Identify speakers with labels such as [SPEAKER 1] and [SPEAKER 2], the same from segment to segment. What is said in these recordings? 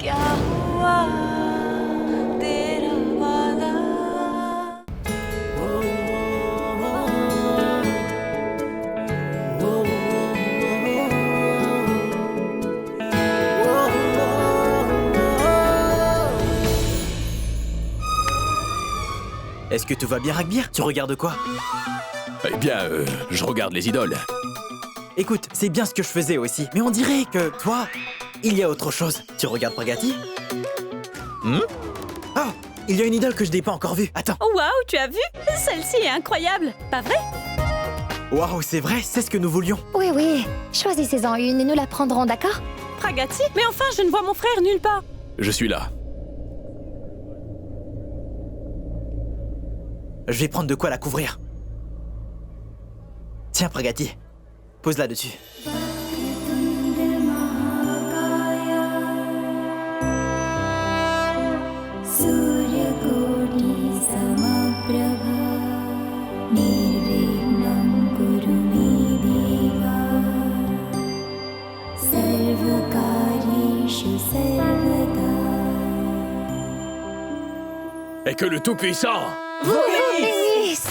[SPEAKER 1] क्या हुआ तेरा वादा
[SPEAKER 2] Est-ce que tout va bien, Ragbir? Tu regardes quoi?
[SPEAKER 3] Eh bien, je regarde les idoles.
[SPEAKER 2] Écoute, c'est bien ce que je faisais aussi, mais on dirait que, toi, il y a autre chose. Tu regardes Pragati? Oh, il y a une idole que je n'ai pas encore vue. Attends.
[SPEAKER 4] Oh, waouh, tu as vu? Celle-ci est incroyable, pas vrai?
[SPEAKER 2] Waouh, c'est vrai, c'est ce que nous voulions.
[SPEAKER 5] Oui, oui. Choisissez-en une et nous la prendrons, d'accord?
[SPEAKER 4] Pragati? Mais enfin, je ne vois mon frère nulle part.
[SPEAKER 3] Je suis là.
[SPEAKER 2] Je vais prendre de quoi la couvrir. Tiens, Pragati, pose là-dessus.
[SPEAKER 3] Et que le Tout-Puissant
[SPEAKER 5] Vous bénisse!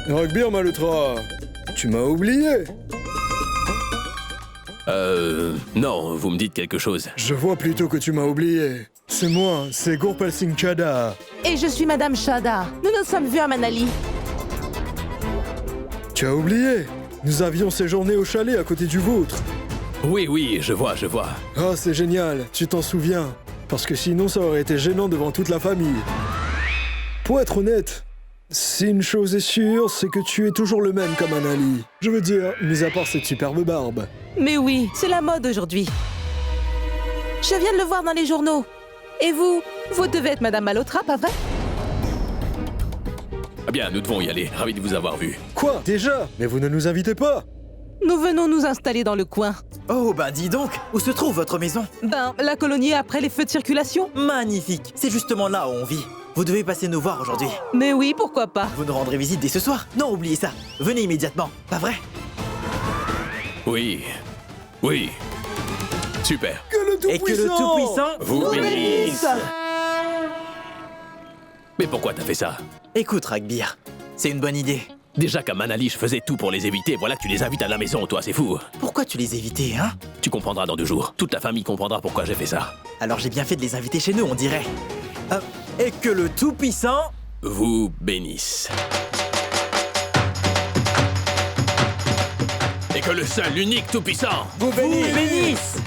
[SPEAKER 6] Ragbir Malhotra, tu m'as oublié.
[SPEAKER 3] Non, vous me dites quelque chose.
[SPEAKER 6] Je vois plutôt que tu m'as oublié. C'est moi, c'est Gurpal Singh Chadha.
[SPEAKER 7] Et je suis Madame Chadha. Nous nous sommes vus à Manali.
[SPEAKER 6] Tu as oublié? Nous avions séjourné au chalet à côté du vôtre.
[SPEAKER 3] Oui, je vois.
[SPEAKER 6] Ah, c'est génial, tu t'en souviens. Parce que sinon, ça aurait été gênant devant toute la famille. Pour être honnête, si une chose est sûre, c'est que tu es toujours le même qu'à Manali. Je veux dire, mis à part cette superbe barbe.
[SPEAKER 7] Mais oui, c'est la mode aujourd'hui. Je viens de le voir dans les journaux. Et vous devez être Madame Malhotra, pas vrai?
[SPEAKER 3] Eh bien, nous devons y aller. Ravi de vous avoir vu.
[SPEAKER 6] Quoi? Déjà? Mais vous ne nous invitez pas?
[SPEAKER 7] Nous venons nous installer dans le coin.
[SPEAKER 2] Oh, bah dis donc, où se trouve votre maison?
[SPEAKER 7] La colonie après les feux de circulation?
[SPEAKER 2] Magnifique, c'est justement là où on vit. Vous devez passer nous voir aujourd'hui.
[SPEAKER 7] Mais oui, pourquoi pas?
[SPEAKER 2] Vous nous rendrez visite dès ce soir? Non, oubliez ça. Venez immédiatement, pas vrai?
[SPEAKER 3] Oui. Super.
[SPEAKER 6] Que le Tout-Puissant!
[SPEAKER 2] Et que le Tout-Puissant
[SPEAKER 3] Vous bénisse. Mais pourquoi t'as fait ça?
[SPEAKER 2] Écoute, Ragbir, c'est une bonne idée.
[SPEAKER 3] Déjà qu'à Manali, je faisais tout pour les éviter. Voilà que tu les invites à la maison, toi, c'est fou.
[SPEAKER 2] Pourquoi tu les évitais, hein?
[SPEAKER 3] Tu comprendras dans 2 jours. Toute la famille comprendra pourquoi j'ai fait ça.
[SPEAKER 2] Alors j'ai bien fait de les inviter chez nous, on dirait. Et que le Tout-Puissant
[SPEAKER 3] Vous bénisse. Et que le seul, l'unique Tout-Puissant
[SPEAKER 2] vous bénisse.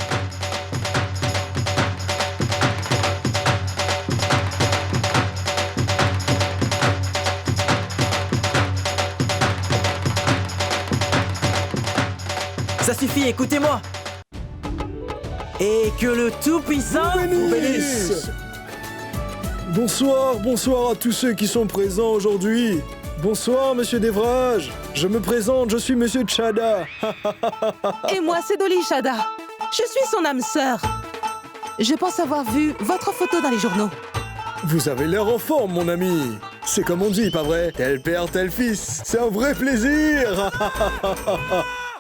[SPEAKER 2] Ça suffit, écoutez-moi. Et que le Tout-Puissant
[SPEAKER 6] vous bénisse. Bonsoir à tous ceux qui sont présents aujourd'hui. Bonsoir, Monsieur Devrage. Je me présente, je suis Monsieur Chadha.
[SPEAKER 7] Et moi, c'est Dolly Chadha. Je suis son âme sœur. Je pense avoir vu votre photo dans les journaux.
[SPEAKER 6] Vous avez l'air en forme, mon ami. C'est comme on dit, pas vrai? Tel père, tel fils. C'est un vrai plaisir.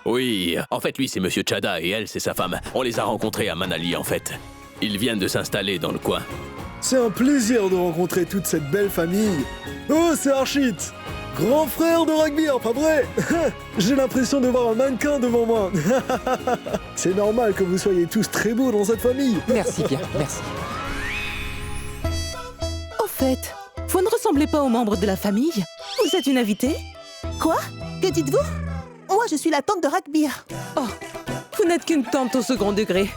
[SPEAKER 3] Oui, en fait, lui, c'est Monsieur Chadha et elle, c'est sa femme. On les a rencontrés à Manali, en fait. Ils viennent de s'installer dans le coin.
[SPEAKER 6] C'est un plaisir de rencontrer toute cette belle famille. Oh, c'est Archit, grand frère de Ragbir, pas vrai? J'ai l'impression de voir un mannequin devant moi. C'est normal que vous soyez tous très beaux dans cette famille.
[SPEAKER 8] Merci bien, merci.
[SPEAKER 7] Au fait, vous ne ressemblez pas aux membres de la famille? Vous êtes une invitée?
[SPEAKER 9] Quoi? Que dites-vous? Moi, je suis la tante de Ragbir.
[SPEAKER 7] Oh, vous n'êtes qu'une tante au second degré.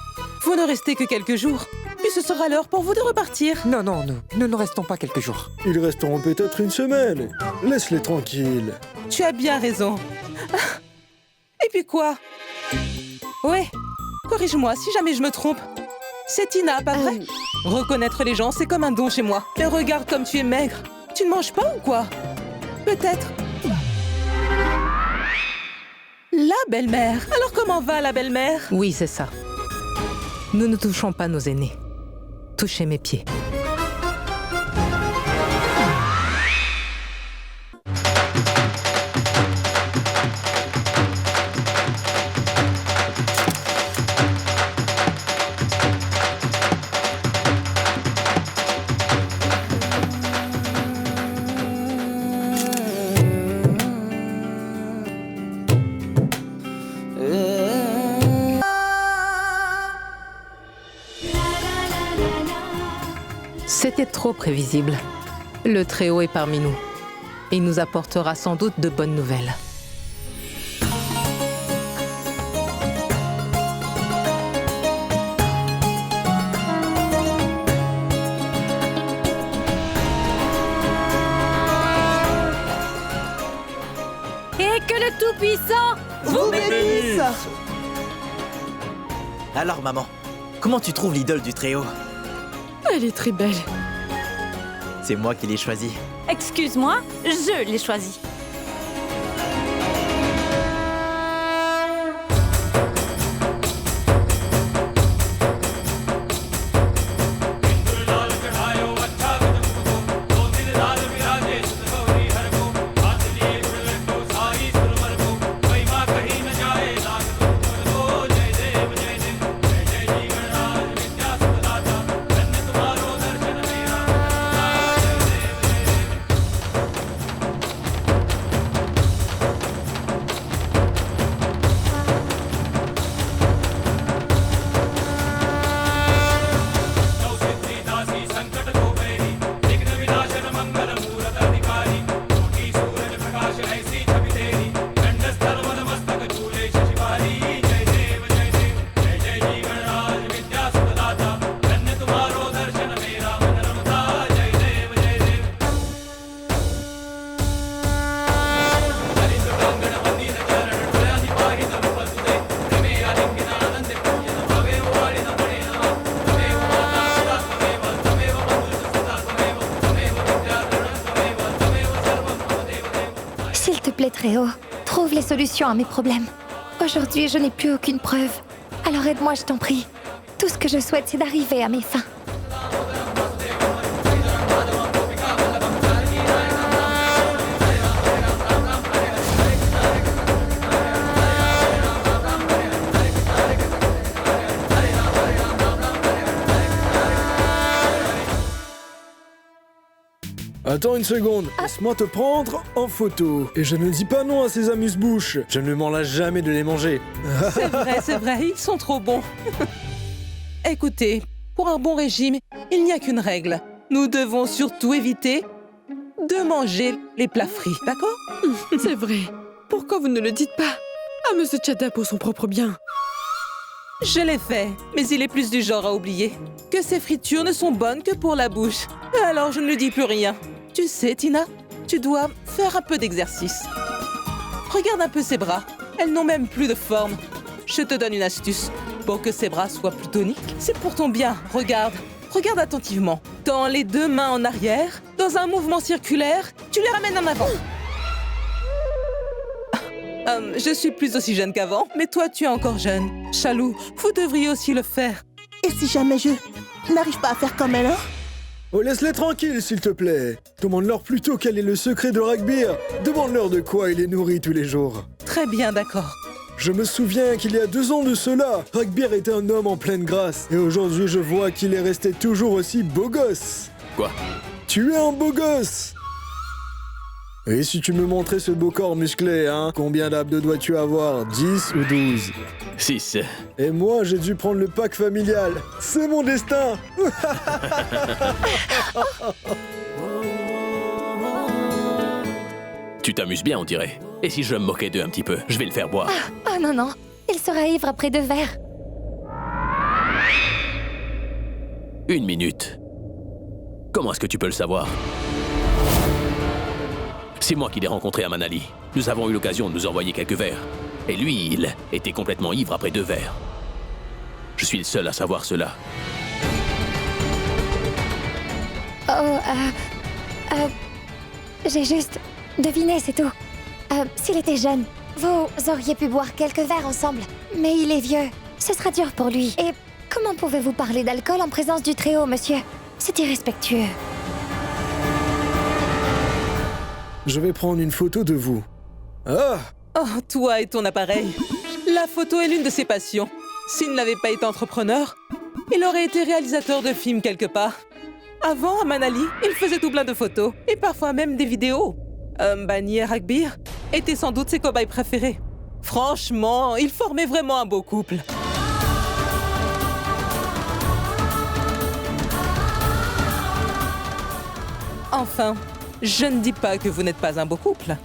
[SPEAKER 7] Vous ne restez que quelques jours. Puis ce sera l'heure pour vous de repartir.
[SPEAKER 8] Non, nous ne restons pas quelques jours.
[SPEAKER 6] Ils resteront peut-être une semaine. Laisse-les tranquilles.
[SPEAKER 7] Tu as bien raison. Ah. Et puis quoi? Ouais, corrige-moi si jamais je me trompe. C'est Tina, pas vrai? Reconnaître les gens, c'est comme un don chez moi. Et regarde comme tu es maigre. Tu ne manges pas ou quoi? Peut-être. La belle-mère. Alors comment va la belle-mère? Oui, c'est ça. Nous ne touchons pas nos aînés. Touchez mes pieds. C'était trop prévisible. Le Très-Haut est parmi nous. Il nous apportera sans doute de bonnes nouvelles.
[SPEAKER 4] Et que le Tout-Puissant
[SPEAKER 9] Vous bénisse.
[SPEAKER 2] Alors, maman, comment tu trouves l'idole du Très-Haut?
[SPEAKER 1] Elle est très belle.
[SPEAKER 2] C'est moi qui l'ai choisie.
[SPEAKER 4] Excuse-moi, je l'ai choisi.
[SPEAKER 5] S'il te plaît, Très-Haut, trouve les solutions à mes problèmes. Aujourd'hui, je n'ai plus aucune preuve. Alors aide-moi, je t'en prie. Tout ce que je souhaite, c'est d'arriver à mes fins.
[SPEAKER 6] Attends une seconde, laisse-moi te prendre en photo. Et je ne dis pas non à ces amuse-bouches. Je ne m'en lasse jamais de les manger.
[SPEAKER 7] C'est vrai, ils sont trop bons. Écoutez, pour un bon régime, il n'y a qu'une règle. Nous devons surtout éviter de manger les plats frits, d'accord?
[SPEAKER 1] C'est vrai. Pourquoi vous ne le dites pas à Monsieur Chada pour son propre bien?
[SPEAKER 7] Je l'ai fait, mais il est plus du genre à oublier que ces fritures ne sont bonnes que pour la bouche. Alors je ne lui dis plus rien. Tu sais, Tina, tu dois faire un peu d'exercice. Regarde un peu ses bras. Elles n'ont même plus de forme. Je te donne une astuce. Pour que ses bras soient plus toniques, c'est pour ton bien. Regarde. Regarde attentivement. Tends les deux mains en arrière. Dans un mouvement circulaire, tu les ramènes en avant. Je suis plus aussi jeune qu'avant, mais toi, tu es encore jeune. Chalou, vous devriez aussi le faire.
[SPEAKER 9] Et si jamais je n'arrive pas à faire comme elle, hein?
[SPEAKER 6] Oh, laisse-les tranquilles, s'il te plaît. Demande-leur plutôt quel est le secret de Rugby. Demande-leur de quoi il les nourrit tous les jours.
[SPEAKER 7] Très bien, d'accord.
[SPEAKER 6] Je me souviens qu'il y a 2 ans de cela, Rugby était un homme en pleine grâce. Et aujourd'hui, je vois qu'il est resté toujours aussi beau gosse.
[SPEAKER 3] Quoi?
[SPEAKER 6] Tu es un beau gosse. Et si tu me montrais ce beau corps musclé, hein? Combien d'abdos dois-tu avoir? 10 ou 12?
[SPEAKER 3] 6.
[SPEAKER 6] Et moi, j'ai dû prendre le pack familial. C'est mon destin.
[SPEAKER 3] Tu t'amuses bien, on dirait. Et si je me moquais d'eux un petit peu? Je vais le faire boire.
[SPEAKER 5] Oh non, non. Il sera ivre après 2 verres.
[SPEAKER 3] 1 minute. Comment est-ce que tu peux le savoir? C'est moi qui l'ai rencontré à Manali. Nous avons eu l'occasion de nous envoyer quelques verres. Et lui, il était complètement ivre après 2 verres. Je suis le seul à savoir cela.
[SPEAKER 5] J'ai juste deviné, c'est tout. S'il était jeune, Vous auriez pu boire quelques verres ensemble, mais il est vieux. Ce sera dur pour lui. Et comment pouvez-vous parler d'alcool en présence du Très-Haut, monsieur? C'est irrespectueux.
[SPEAKER 6] Je vais prendre une photo de vous. Ah!
[SPEAKER 7] Oh, toi et ton appareil. La photo est l'une de ses passions. S'il n'avait pas été entrepreneur, il aurait été réalisateur de films quelque part. Avant, à Manali, il faisait tout plein de photos, et parfois même des vidéos. Bunny et Ragbir étaient sans doute ses cobayes préférés. Franchement, ils formaient vraiment un beau couple. Enfin, je ne dis pas que vous n'êtes pas un beau couple.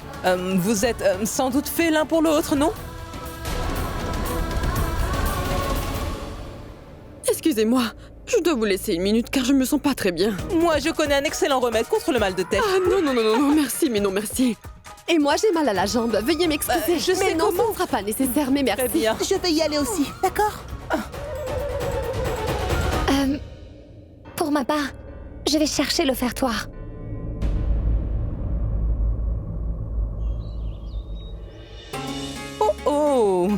[SPEAKER 7] Vous êtes sans doute faits l'un pour l'autre, non?
[SPEAKER 1] Excusez-moi, je dois vous laisser une minute car je me sens pas très bien.
[SPEAKER 7] Moi, je connais un excellent remède contre le mal de tête.
[SPEAKER 1] Ah non, non, non, non, non, merci, mais non, merci. Et moi, j'ai mal à la jambe. Veuillez m'excuser.
[SPEAKER 7] Je sais
[SPEAKER 1] mais non,
[SPEAKER 7] comment.
[SPEAKER 1] ça ne sera pas nécessaire, mais merci.
[SPEAKER 7] Très bien.
[SPEAKER 9] Je vais y aller aussi, d'accord?
[SPEAKER 5] Pour ma part, je vais chercher l'offertoire.
[SPEAKER 7] Oh oh,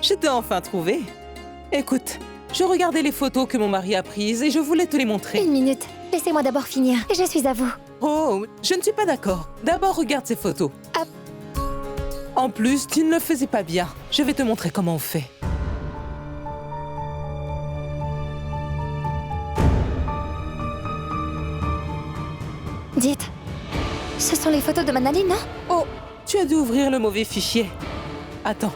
[SPEAKER 7] je t'ai enfin trouvé. Écoute, je regardais les photos que mon mari a prises et je voulais te les montrer.
[SPEAKER 5] Une minute. Laissez-moi d'abord finir. Et je suis à vous.
[SPEAKER 7] Oh, je ne suis pas d'accord. D'abord, regarde ces photos.
[SPEAKER 5] Hop.
[SPEAKER 7] En plus, tu ne le faisais pas bien. Je vais te montrer comment on fait.
[SPEAKER 5] Dites, ce sont les photos de Manali, non?
[SPEAKER 7] Oh, tu as dû ouvrir le mauvais fichier. Attends.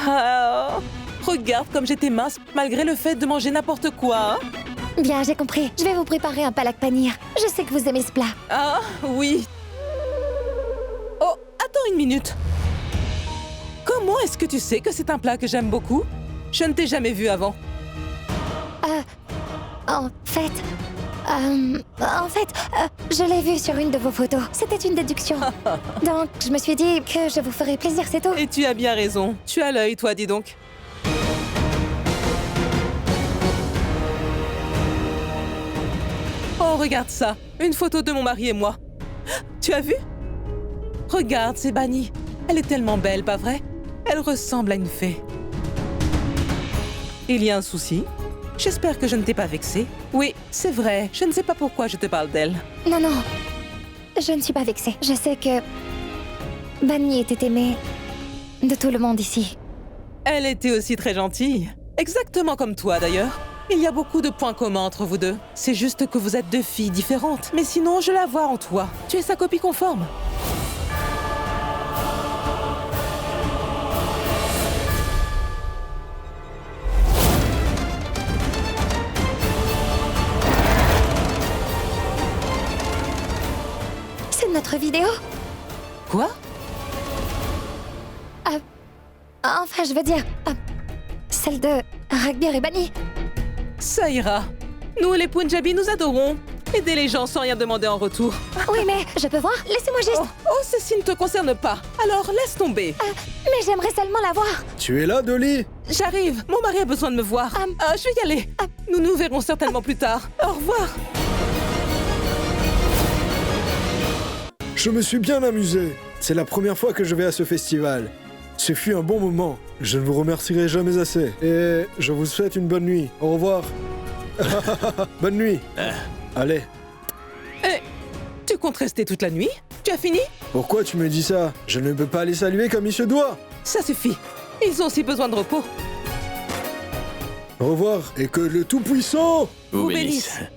[SPEAKER 7] Ah, regarde comme j'étais mince malgré le fait de manger n'importe quoi. Hein?
[SPEAKER 5] Bien, j'ai compris. Je vais vous préparer un palak paneer. Je sais que vous aimez ce plat.
[SPEAKER 7] Ah, oui. Oh, attends une minute. Comment est-ce que tu sais que c'est un plat que j'aime beaucoup? Je ne t'ai jamais vu avant.
[SPEAKER 5] En fait, je l'ai vu sur une de vos photos. C'était une déduction. Donc, je me suis dit que je vous ferais plaisir, c'est tout.
[SPEAKER 7] Et tu as bien raison. Tu as l'œil, toi, dis donc. Oh, regarde ça. Une photo de mon mari et moi. Tu as vu? Regarde, c'est Bunny. Elle est tellement belle, pas vrai? Elle ressemble à une fée. Il y a un souci? J'espère que je ne t'ai pas vexée. Oui, c'est vrai. Je ne sais pas pourquoi je te parle d'elle.
[SPEAKER 5] Non, non. Je ne suis pas vexée. Je sais que Bunny était aimée de tout le monde ici.
[SPEAKER 7] Elle était aussi très gentille. Exactement comme toi, d'ailleurs. Il y a beaucoup de points communs entre vous deux. C'est juste que vous êtes deux filles différentes. Mais sinon, je la vois en toi. Tu es sa copie conforme.
[SPEAKER 5] C'est notre vidéo?
[SPEAKER 7] Quoi?
[SPEAKER 5] Enfin, je veux dire, celle de Ragbir et Bunny.
[SPEAKER 7] Ça ira. Nous, les Punjabis, nous adorons. Aider les gens sans rien demander en retour.
[SPEAKER 5] Oui, mais je peux voir? Laissez-moi juste.
[SPEAKER 7] Oh, ceci ne te concerne pas. Alors, laisse tomber.
[SPEAKER 5] Mais j'aimerais seulement la voir.
[SPEAKER 6] Tu es là, Dolly?
[SPEAKER 7] J'arrive. Mon mari a besoin de me voir. Je vais y aller. Nous nous verrons certainement plus tard. Au revoir.
[SPEAKER 6] Je me suis bien amusé. C'est la première fois que je vais à ce festival. Ce fut un bon moment. Je ne vous remercierai jamais assez. Et je vous souhaite une bonne nuit. Au revoir. Bonne nuit. Allez.
[SPEAKER 7] Tu comptes rester toute la nuit? Tu as fini?
[SPEAKER 6] Pourquoi tu me dis ça? Je ne peux pas les saluer comme il se doit.
[SPEAKER 7] Ça suffit. Ils ont aussi besoin de repos.
[SPEAKER 6] Au revoir. Et que le Tout-Puissant
[SPEAKER 3] Vous
[SPEAKER 7] bénisse.
[SPEAKER 3] bénisse.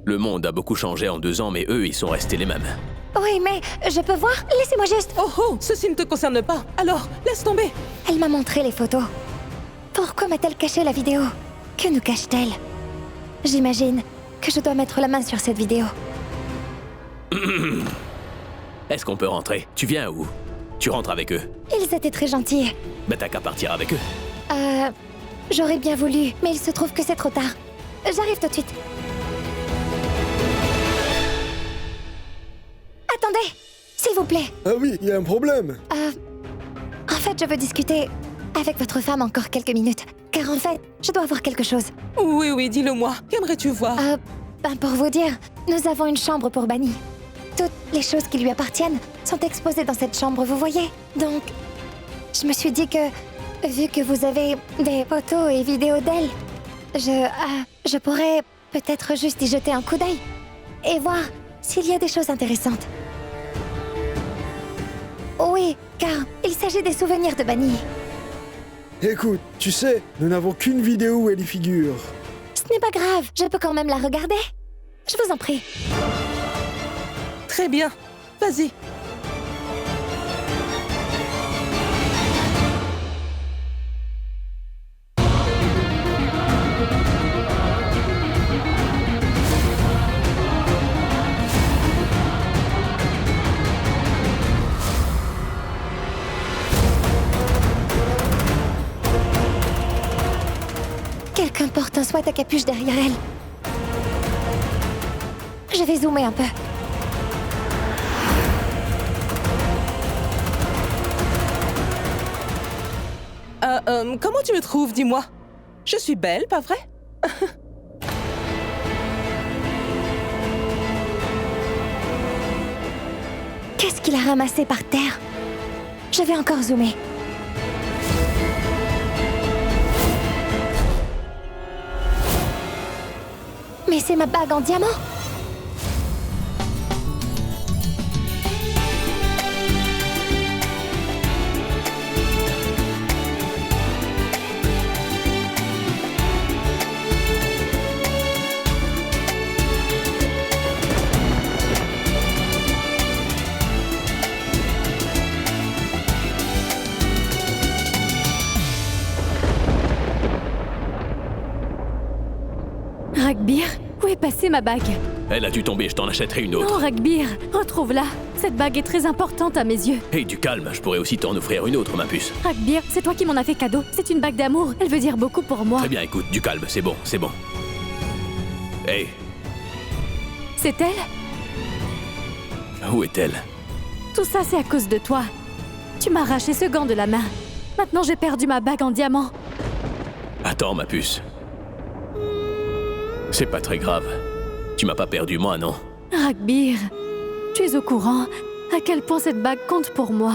[SPEAKER 3] Le monde a beaucoup changé en 2 ans, mais eux, ils sont restés les mêmes.
[SPEAKER 5] Oui, mais je peux voir? Laissez-moi juste.
[SPEAKER 7] Oh oh, ceci ne te concerne pas. Alors, laisse tomber.
[SPEAKER 5] Elle m'a montré les photos. Pourquoi m'a-t-elle caché la vidéo? Que nous cache-t-elle? J'imagine que je dois mettre la main sur cette vidéo.
[SPEAKER 3] Est-ce qu'on peut rentrer? Tu viens où? Tu rentres avec eux?
[SPEAKER 5] Ils étaient très gentils.
[SPEAKER 3] Ben t'as qu'à partir avec eux.
[SPEAKER 5] J'aurais bien voulu, mais il se trouve que c'est trop tard. J'arrive tout de suite. Attendez, s'il vous plaît.
[SPEAKER 6] Ah oui, il y a un problème.
[SPEAKER 5] En fait, je veux discuter avec votre femme encore quelques minutes. Car en fait, je dois voir quelque chose.
[SPEAKER 7] Oui, oui, dis-le-moi. Qu'aimerais-tu voir?
[SPEAKER 5] Pour vous dire, nous avons une chambre pour Bunny. toutes les choses qui lui appartiennent sont exposées dans cette chambre, vous voyez? Donc, je me suis dit que, vu que vous avez des photos et vidéos d'elle, je pourrais peut-être juste y jeter un coup d'œil et voir s'il y a des choses intéressantes. Oui, car il s'agit des souvenirs de Bunny.
[SPEAKER 6] Écoute, tu sais, nous n'avons qu'une vidéo où elle y figure.
[SPEAKER 5] Ce n'est pas grave, je peux quand même la regarder. Je vous en prie.
[SPEAKER 7] Très bien. Vas-y.
[SPEAKER 5] Quelqu'un porte un sweat à capuche derrière elle. Je vais zoomer un peu.
[SPEAKER 7] Comment tu me trouves, dis-moi? Je suis belle, pas vrai?
[SPEAKER 5] Qu'est-ce qu'il a ramassé par terre? Je vais encore zoomer. Mais c'est ma bague en diamant!
[SPEAKER 4] Ragbir, où est passée ma bague?
[SPEAKER 3] Elle a dû tomber, je t'en achèterai une autre.
[SPEAKER 4] Non, Ragbir, retrouve-la. Cette bague est très importante à mes yeux.
[SPEAKER 3] Hey, du calme, je pourrais aussi t'en offrir une autre, ma puce.
[SPEAKER 4] Ragbir, c'est toi qui m'en as fait cadeau. C'est une bague d'amour. Elle veut dire beaucoup pour moi.
[SPEAKER 3] Très bien, écoute, du calme, c'est bon, c'est bon. Hey,
[SPEAKER 4] C'est elle?
[SPEAKER 3] où est-elle?
[SPEAKER 4] Tout ça, c'est à cause de toi. Tu m'as arraché ce gant de la main. Maintenant, j'ai perdu ma bague en diamant.
[SPEAKER 3] Attends, ma puce. C'est pas très grave. Tu m'as pas perdu, moi, non?
[SPEAKER 4] Ragbir, tu es au courant à quel point cette bague compte pour moi.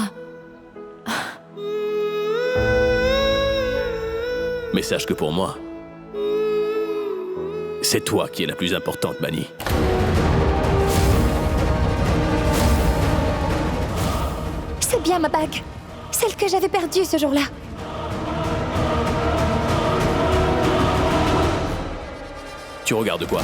[SPEAKER 3] Mais sache que pour moi, c'est toi qui es la plus importante, Bunny.
[SPEAKER 5] C'est bien ma bague. Celle que j'avais perdue ce jour-là.
[SPEAKER 3] Tu regardes quoi?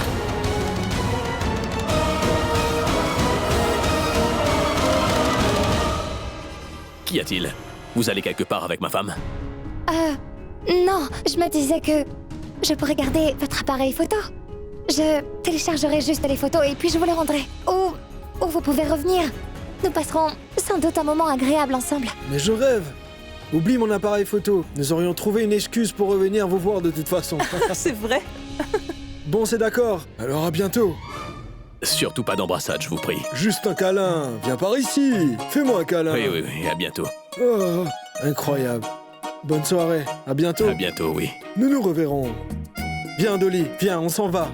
[SPEAKER 3] Qu'y a-t-il? Vous allez quelque part avec ma femme?
[SPEAKER 5] Non, je me disais que je pourrais garder votre appareil photo. Je téléchargerai juste les photos et puis je vous les rendrai. Ou vous pouvez revenir. Nous passerons sans doute un moment agréable ensemble.
[SPEAKER 6] Mais je rêve. Oublie mon appareil photo. Nous aurions trouvé une excuse pour revenir vous voir de toute façon.
[SPEAKER 7] C'est vrai.
[SPEAKER 6] Bon, c'est d'accord. Alors à bientôt.
[SPEAKER 3] Surtout pas d'embrassade, je vous prie.
[SPEAKER 6] Juste un câlin. Viens par ici. Fais-moi un câlin.
[SPEAKER 3] Oui, à bientôt.
[SPEAKER 6] Oh, incroyable. Bonne soirée. À bientôt.
[SPEAKER 3] À bientôt, oui.
[SPEAKER 6] Nous nous reverrons. Viens, Dolly. Viens, on s'en va.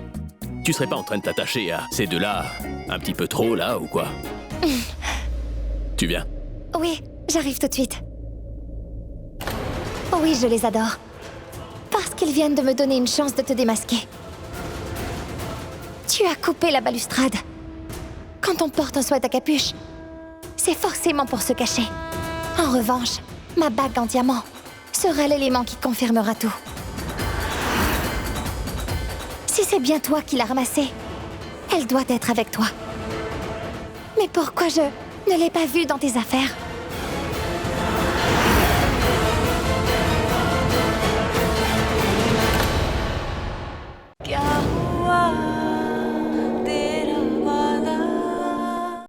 [SPEAKER 3] Tu serais pas en train de t'attacher à ces deux-là un petit peu trop, là, ou quoi? Tu viens?
[SPEAKER 5] Oui, j'arrive tout de suite. Oh oui, je les adore. Parce qu'ils viennent de me donner une chance de te démasquer. Tu as coupé la balustrade. Quand on porte un sweat à capuche, c'est forcément pour se cacher. En revanche, ma bague en diamant sera l'élément qui confirmera tout. Si c'est bien toi qui l'as ramassée, elle doit être avec toi. Mais pourquoi je ne l'ai pas vue dans tes affaires?